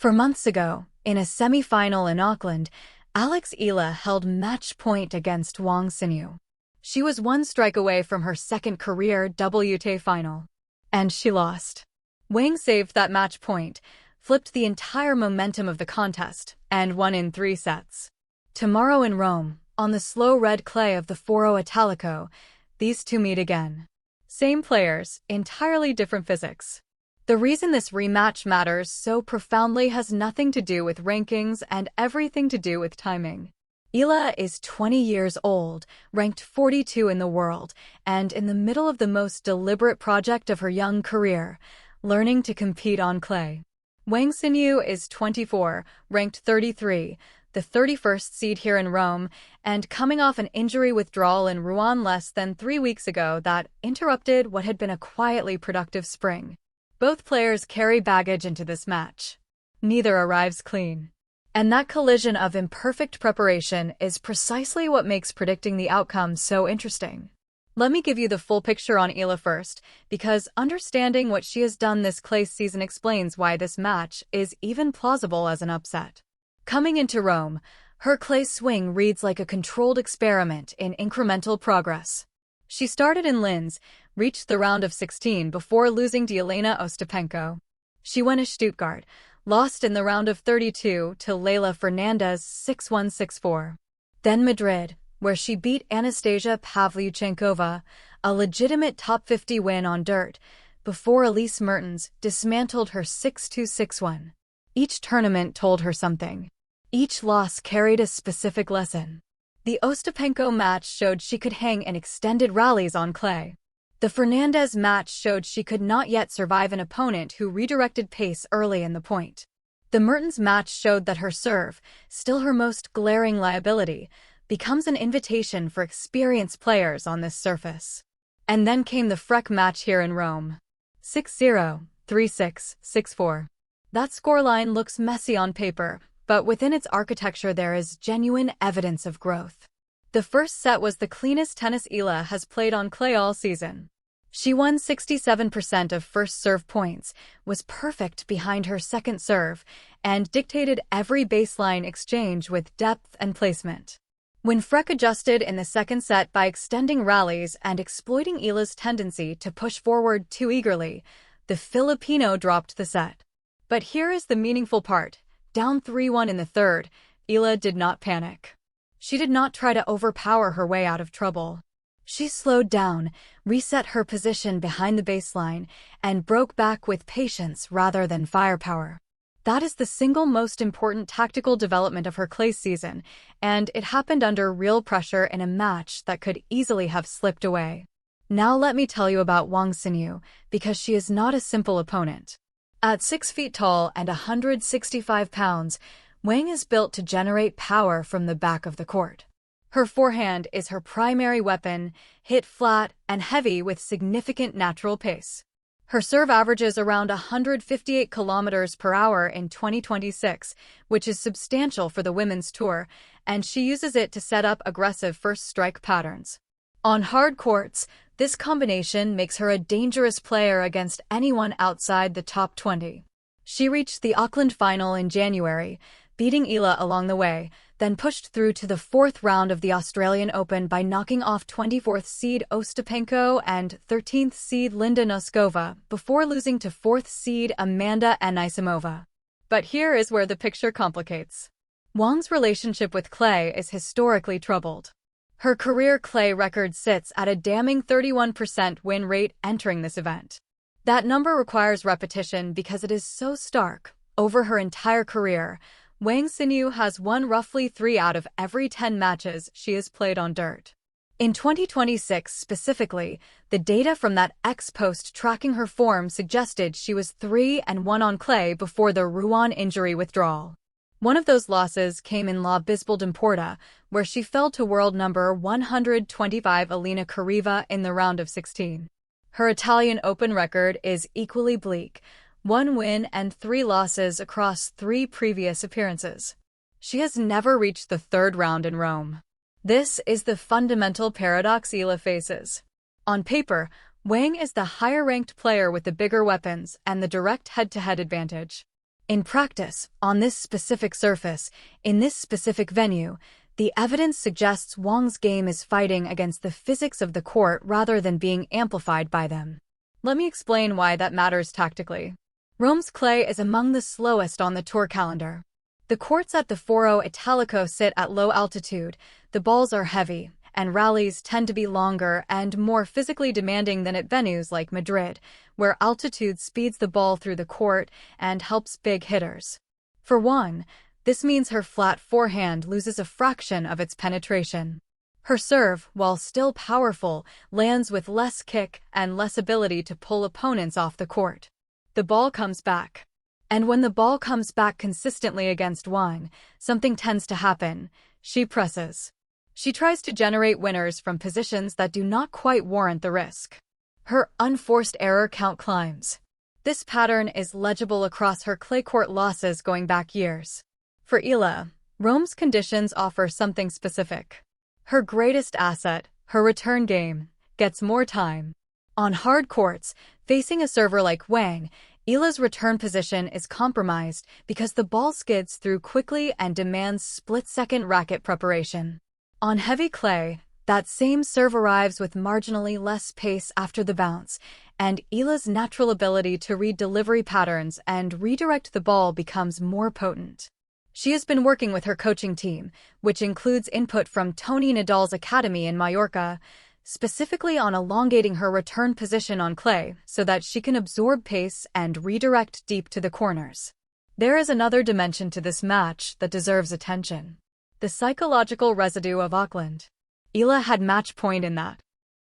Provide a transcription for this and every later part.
For months ago, in a semi-final in Auckland, Alex Eala held match point against Wang Xinyu. She was one strike away from her second career WTA final. And she lost. Wang saved that match point, flipped the entire momentum of the contest, and won in 3 sets. Tomorrow in Rome, on the slow red clay of the Foro Italico, these two meet again. Same players, entirely different physics. The reason this rematch matters so profoundly has nothing to do with rankings and everything to do with timing. Eala is 20 years old, ranked 42 in the world, and in the middle of the most deliberate project of her young career, learning to compete on clay. Wang Xinyu is 24, ranked 33, the 31st seed here in Rome, and coming off an injury withdrawal in Rouen less than 3 weeks ago that interrupted what had been a quietly productive spring. Both players carry baggage into this match. Neither arrives clean. And that collision of imperfect preparation is precisely what makes predicting the outcome so interesting. Let me give you the full picture on Eala first, because understanding what she has done this clay season explains why this match is even plausible as an upset. Coming into Rome, her clay swing reads like a controlled experiment in incremental progress. She started in Linz, reached the round of 16 before losing to Elena Ostapenko. She went to Stuttgart, lost in the round of 32 to Leylah Fernandez 6-1-6-4. Then Madrid, where she beat Anastasia Pavlyuchenkova, a legitimate top 50 win on dirt, before Elise Mertens dismantled her 6-2-6-1. Each tournament told her something. Each loss carried a specific lesson. The Ostapenko match showed she could hang in extended rallies on clay. The Fernandez match showed she could not yet survive an opponent who redirected pace early in the point. The Mertens match showed that her serve, still her most glaring liability, becomes an invitation for experienced players on this surface. And then came the Freck match here in Rome. 6-0, 3-6, 6-4. That scoreline looks messy on paper, but within its architecture there is genuine evidence of growth. The first set was the cleanest tennis Eala has played on clay all season. She won 67% of first serve points, was perfect behind her second serve, and dictated every baseline exchange with depth and placement. When Freck adjusted in the second set by extending rallies and exploiting Eala's tendency to push forward too eagerly, the Filipino dropped the set. But here is the meaningful part. Down 3-1 in the third, Eala did not panic. She did not try to overpower her way out of trouble. She slowed down, reset her position behind the baseline, and broke back with patience rather than firepower. That is the single most important tactical development of her clay season, and it happened under real pressure in a match that could easily have slipped away. Now let me tell you about Wang Xinyu, because she is not a simple opponent. At 6 feet tall and 165 pounds, Wang is built to generate power from the back of the court. Her forehand is her primary weapon, hit flat and heavy with significant natural pace. Her serve averages around 158 kilometers per hour in 2026, which is substantial for the women's tour, and she uses it to set up aggressive first strike patterns. On hard courts, this combination makes her a dangerous player against anyone outside the top 20. She reached the Auckland final in January, beating Eala along the way, then pushed through to the 4th round of the Australian Open by knocking off 24th seed Ostapenko and 13th seed Linda Noskova before losing to 4th seed Amanda Anisimova. But here is where the picture complicates. Wang's relationship with clay is historically troubled. Her career clay record sits at a damning 31% win rate entering this event. That number requires repetition because it is so stark. Over her entire career, Wang Xinyu has won roughly 3 out of every 10 matches she has played on dirt. In 2026 specifically, the data from that ex-post tracking her form suggested she was 3-1 on clay before the Rouen injury withdrawal. One of those losses came in La Bisbal d'Empordà, where she fell to world number 125 Elena Kharieva in the round of 16. Her Italian Open record is equally bleak, 1 win and 3 losses across 3 previous appearances. She has never reached the 3rd round in Rome. This is the fundamental paradox Eala faces. On paper, Wang is the higher-ranked player with the bigger weapons and the direct head-to-head advantage. In practice, on this specific surface, in this specific venue, the evidence suggests Wang's game is fighting against the physics of the court rather than being amplified by them. Let me explain why that matters tactically. Rome's clay is among the slowest on the tour calendar. The courts at the Foro Italico sit at low altitude, the balls are heavy, and rallies tend to be longer and more physically demanding than at venues like Madrid, where altitude speeds the ball through the court and helps big hitters. For Wang, this means her flat forehand loses a fraction of its penetration. Her serve, while still powerful, lands with less kick and less ability to pull opponents off the court. The ball comes back. And when the ball comes back consistently against Wang, something tends to happen. She presses. She tries to generate winners from positions that do not quite warrant the risk. Her unforced error count climbs. This pattern is legible across her clay court losses going back years. For Eala, Rome's conditions offer something specific. Her greatest asset, her return game, gets more time. On hard courts, facing a server like Wang, Eala's return position is compromised because the ball skids through quickly and demands split-second racket preparation. On heavy clay, that same serve arrives with marginally less pace after the bounce, and Eala's natural ability to read delivery patterns and redirect the ball becomes more potent. She has been working with her coaching team, which includes input from Tony Nadal's academy in Mallorca, specifically on elongating her return position on clay so that she can absorb pace and redirect deep to the corners. There is another dimension to this match that deserves attention. The psychological residue of Auckland. Eala had match point in that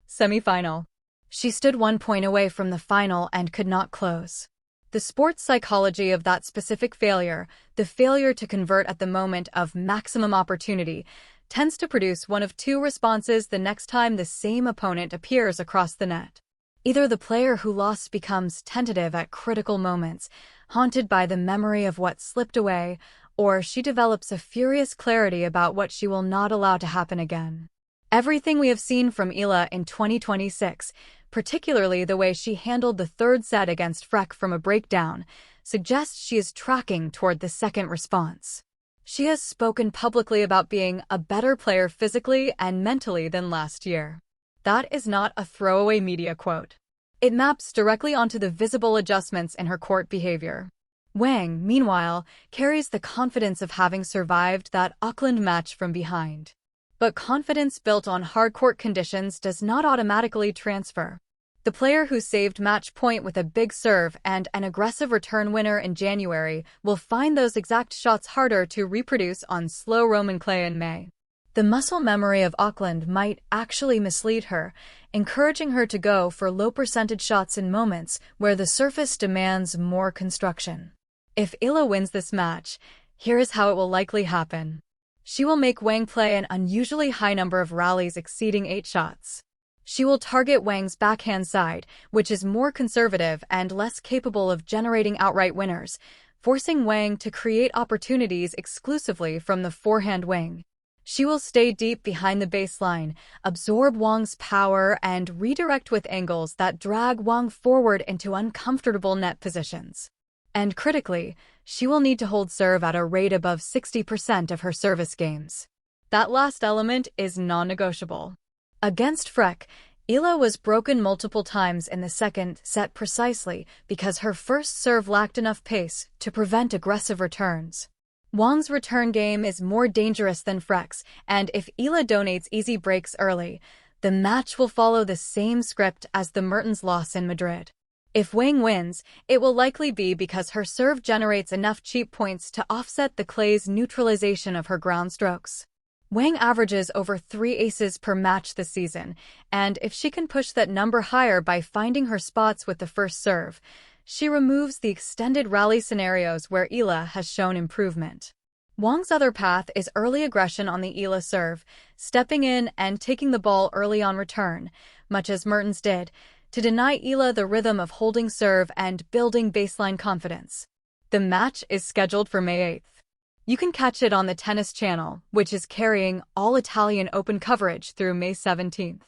semi-final. She stood 1 point away from the final and could not close. The sports psychology of that specific failure, the failure to convert at the moment of maximum opportunity, tends to produce one of two responses the next time the same opponent appears across the net. Either the player who lost becomes tentative at critical moments, haunted by the memory of what slipped away, or she develops a furious clarity about what she will not allow to happen again. Everything we have seen from Eala in 2026, particularly the way she handled the third set against Freck from a breakdown, suggests she is tracking toward the second response. She has spoken publicly about being a better player physically and mentally than last year. That is not a throwaway media quote. It maps directly onto the visible adjustments in her court behavior. Wang, meanwhile, carries the confidence of having survived that Auckland match from behind. But confidence built on hard court conditions does not automatically transfer. The player who saved match point with a big serve and an aggressive return winner in January will find those exact shots harder to reproduce on slow Roman clay in May. The muscle memory of Auckland might actually mislead her, encouraging her to go for low-percentage shots in moments where the surface demands more construction. If Eala wins this match, here is how it will likely happen. She will make Wang play an unusually high number of rallies exceeding 8 shots. She will target Wang's backhand side, which is more conservative and less capable of generating outright winners, forcing Wang to create opportunities exclusively from the forehand wing. She will stay deep behind the baseline, absorb Wang's power, and redirect with angles that drag Wang forward into uncomfortable net positions. And critically, she will need to hold serve at a rate above 60% of her service games. That last element is non-negotiable. Against Freck, Eala was broken multiple times in the second set precisely because her first serve lacked enough pace to prevent aggressive returns. Wang's return game is more dangerous than Freck's, and if Eala donates easy breaks early, the match will follow the same script as the Mertens loss in Madrid. If Wang wins, it will likely be because her serve generates enough cheap points to offset the clay's neutralization of her ground strokes. Wang averages over 3 aces per match this season, and if she can push that number higher by finding her spots with the first serve, she removes the extended rally scenarios where Eala has shown improvement. Wang's other path is early aggression on the Eala serve, stepping in and taking the ball early on return, much as Mertens did, to deny Eala the rhythm of holding serve and building baseline confidence. The match is scheduled for May 8th. You can catch it on the Tennis Channel, which is carrying all Italian Open coverage through May 17th.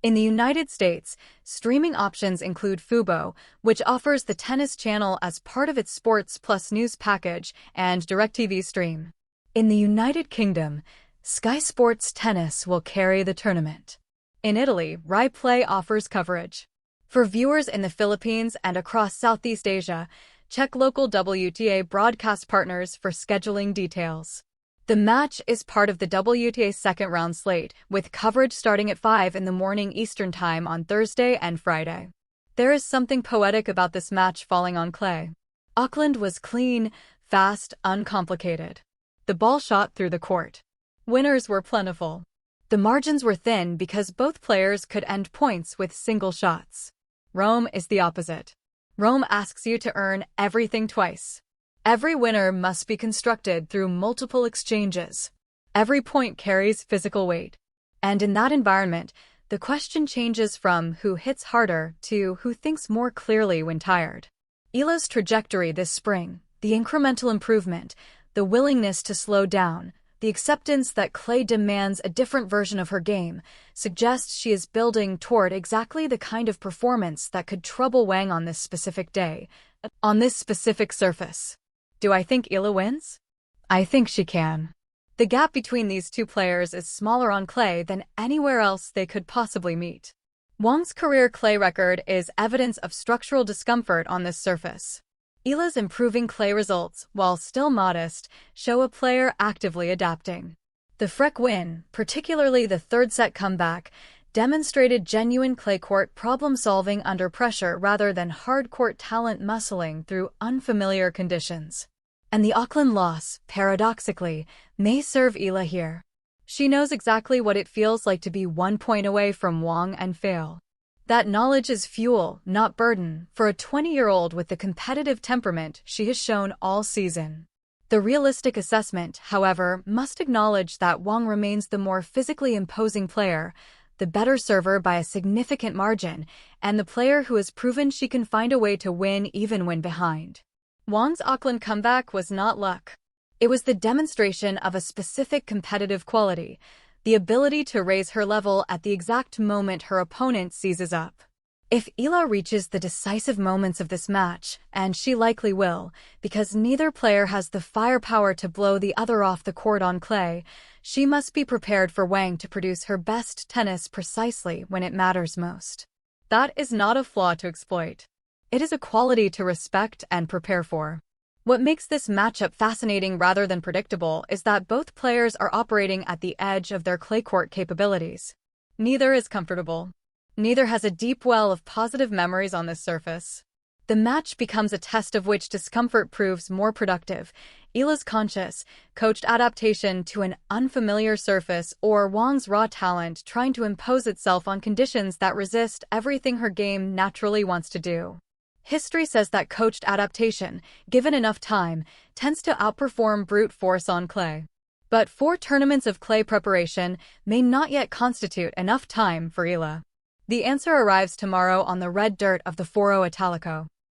In the United States, streaming options include Fubo, which offers the tennis channel as part of its Sports Plus news package, and DirecTV Stream. In the United Kingdom, Sky Sports Tennis will carry the tournament. In Italy, Rai Play offers coverage. For viewers in the Philippines and across Southeast Asia, check local WTA broadcast partners for scheduling details. The match is part of the WTA second-round slate, with coverage starting at 5 in the morning Eastern Time on Thursday and Friday. There is something poetic about this match falling on clay. Auckland was clean, fast, uncomplicated. The ball shot through the court. Winners were plentiful. The margins were thin because both players could end points with single shots. Rome is the opposite. Rome asks you to earn everything twice. Every winner must be constructed through multiple exchanges. Every point carries physical weight. And in that environment, the question changes from who hits harder to who thinks more clearly when tired. Eala's trajectory this spring, the incremental improvement, the willingness to slow down, the acceptance that clay demands a different version of her game, suggests she is building toward exactly the kind of performance that could trouble Wang on this specific day, on this specific surface. Do I think Eala wins? I think she can. The gap between these two players is smaller on clay than anywhere else they could possibly meet. Wang's career clay record is evidence of structural discomfort on this surface. Eala's improving clay results, while still modest, show a player actively adapting. The Freck win, particularly the third-set comeback, demonstrated genuine clay court problem-solving under pressure rather than hard-court talent muscling through unfamiliar conditions. And the Auckland loss, paradoxically, may serve Eala here. She knows exactly what it feels like to be 1 point away from Wang and fail. That knowledge is fuel, not burden, for a 20-year-old with the competitive temperament she has shown all season. The realistic assessment, however, must acknowledge that Wang remains the more physically imposing player, the better server by a significant margin, and the player who has proven she can find a way to win even when behind. Wang's Auckland comeback was not luck. It was the demonstration of a specific competitive quality, the ability to raise her level at the exact moment her opponent seizes up. If Eala reaches the decisive moments of this match, and she likely will, because neither player has the firepower to blow the other off the court on clay, she must be prepared for Wang to produce her best tennis precisely when it matters most. That is not a flaw to exploit. It is a quality to respect and prepare for. What makes this matchup fascinating rather than predictable is that both players are operating at the edge of their clay court capabilities. Neither is comfortable. Neither has a deep well of positive memories on this surface. The match becomes a test of which discomfort proves more productive: Eala's conscious, coached adaptation to an unfamiliar surface, or Wang's raw talent trying to impose itself on conditions that resist everything her game naturally wants to do. History says that coached adaptation, given enough time, tends to outperform brute force on clay. But 4 tournaments of clay preparation may not yet constitute enough time for Eala. The answer arrives tomorrow on the red dirt of the Foro Italico.